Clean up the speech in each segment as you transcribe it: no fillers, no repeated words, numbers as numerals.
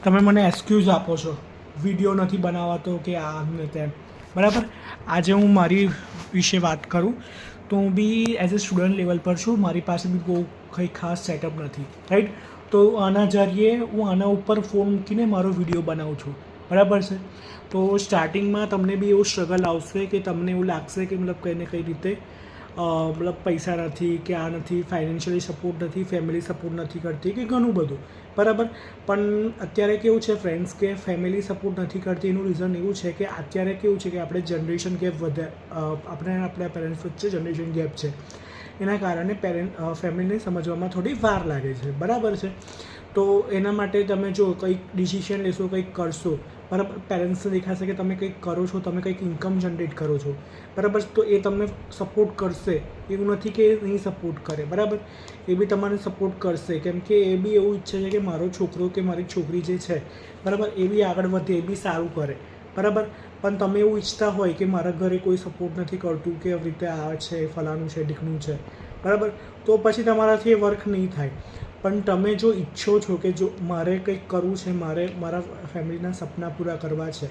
તમે મને એક્સક્યુઝ આપો છો, વિડીયો નથી બનાવાતો કે આમ ને તેમ, બરાબર. આજે હું મારી વિશે વાત કરું તો હું બી એઝ અ સ્ટુડન્ટ લેવલ પર છું. મારી પાસે બી બહુ કંઈ ખાસ સેટઅપ નથી, રાઈટ. તો આના જરીએ હું આના ઉપર ફોન મૂકીને મારો વિડીયો બનાવું છું, બરાબર છે. તો સ્ટાર્ટિંગમાં તમને બી એવું સ્ટ્રગલ આવશે કે તમને એવું લાગશે કે મતલબ કંઈ ને કઈ રીતે મતલબ પૈસા નથી કે આ નથી, ફાઇનાન્શિયલી સપોર્ટ નથી, ફેમિલી સપોર્ટ નથી કરતી કે ઘણું બધું, બરાબર. પણ અત્યારે કેવું છે ફ્રેન્ડ્સ કે ફેમિલી સપોર્ટ નથી કરતી એનું રીઝન એવું છે કે અત્યારે કેવું છે કે આપણે જનરેશન ગેપ આપણા પેરેન્ટ્સ વચ્ચે જનરેશન ગેપ છે. એના કારણે ફેમિલીને સમજવામાં થોડી વાર લાગે છે, બરાબર છે. તો એના માટે તમે જો કંઈક ડિસિશન લેશો, કંઈક કરશો, બરાબર, પેરેન્ટ્સને દેખાશે કે તમે કંઈક કરો છો, તમે કંઈક ઇન્કમ જનરેટ કરો છો, બરાબર, તો એ તમને સપોર્ટ કરશે. એવું નથી કે નહીં સપોર્ટ કરે, બરાબર. એ બી તમારે સપોર્ટ કરશે, કેમ કે એ બી એવું ઈચ્છે છે કે મારો છોકરો કે મારી છોકરી જે છે, બરાબર, એ બી આગળ વધે, એ બી સારું કરે, બરાબર. પણ તમે એવું ઈચ્છતા હોય કે મારા ઘરે કોઈ સપોર્ટ નથી કરતું કે આવી રીતે આ છે, ફલાણું છે, ઢીકણું છે, બરાબર, તો પછી તમારાથી એ વર્ક નહીં થાય. પણ તમે જો ઈચ્છો છો કે જો મારે કંઈક કરવું છે, મારે મારા ફેમિલીના સપના પૂરા કરવા છે,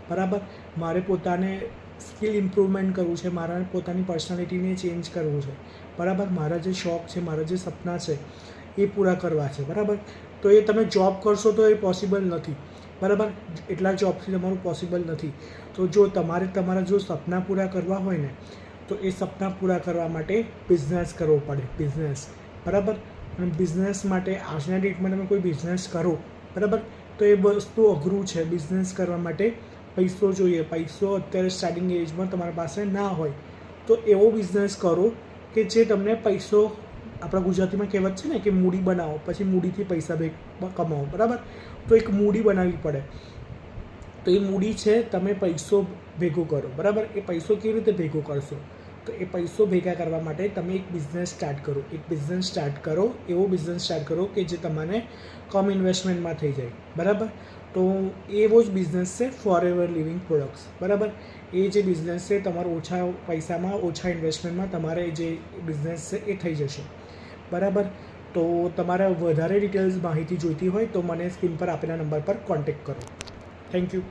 બરાબર, મારે પોતાને સ્કિલ ઇમ્પ્રૂવમેન્ટ કરવું છે, મારા પોતાની પર્સનાલિટીને ચેન્જ કરવું છે, બરાબર, મારા જે શોખ છે, મારા જે સપના છે એ પૂરા કરવા છે, બરાબર. તો એ તમે જોબ કરશો તો એ પોસિબલ નથી, બરાબર. એટલા જોબથી તમારું પોસિબલ નથી. તો જો તમારા જો સપના પૂરા કરવા હોય ને તો એ સપના પૂરા કરવા માટે બિઝનેસ કરવો પડે, બિઝનેસ, બરાબર. અને બિઝનેસ માટે આજના ડેટમાં તમે કોઈ બિઝનેસ કરો, બરાબર, તો એ વસ્તુ અઘરું છે. બિઝનેસ કરવા માટે પૈસો જોઈએ. પૈસો અત્યારે સ્ટાર્ટિંગ એજમાં તમારી પાસે ના હોય તો એવો બિઝનેસ કરો કે જે તમને પૈસો, આપણા ગુજરાતીમાં કહેવત છે ને કે મૂડી બનાવો પછી મૂડીથી પૈસા કમાવો, બરાબર. તો એક મૂડી બનાવવી પડે. તો એ મૂડી છે તમે પૈસો ભેગો કરો, બરાબર. એ પૈસો કેવી રીતે ભેગો કરશો? તો એ પૈસો ભેગા કરવા માટે તમે એક બિઝનેસ સ્ટાર્ટ કરો. એક બિઝનેસ સ્ટાર્ટ કરો, એવો બિઝનેસ સ્ટાર્ટ કરો કે જે તમને કમ ઇન્વેસ્ટમેન્ટમાં થઈ જાય, બરાબર. તો એવો જ બિઝનેસ છે ફોર એવર લિવિંગ પ્રોડક્ટ્સ, બરાબર. એ જે બિઝનેસ છે તમારો ઓછા પૈસામાં, ઓછા ઇન્વેસ્ટમેન્ટમાં તમારે જે બિઝનેસ છે એ થઈ જશે, બરાબર. તો તમારે વધારે ડિટેલ્સ માહિતી જોઈતી હોય તો મને સ્ક્રીન પર આપેલા નંબર પર કોન્ટેક્ટ કરો. Thank you.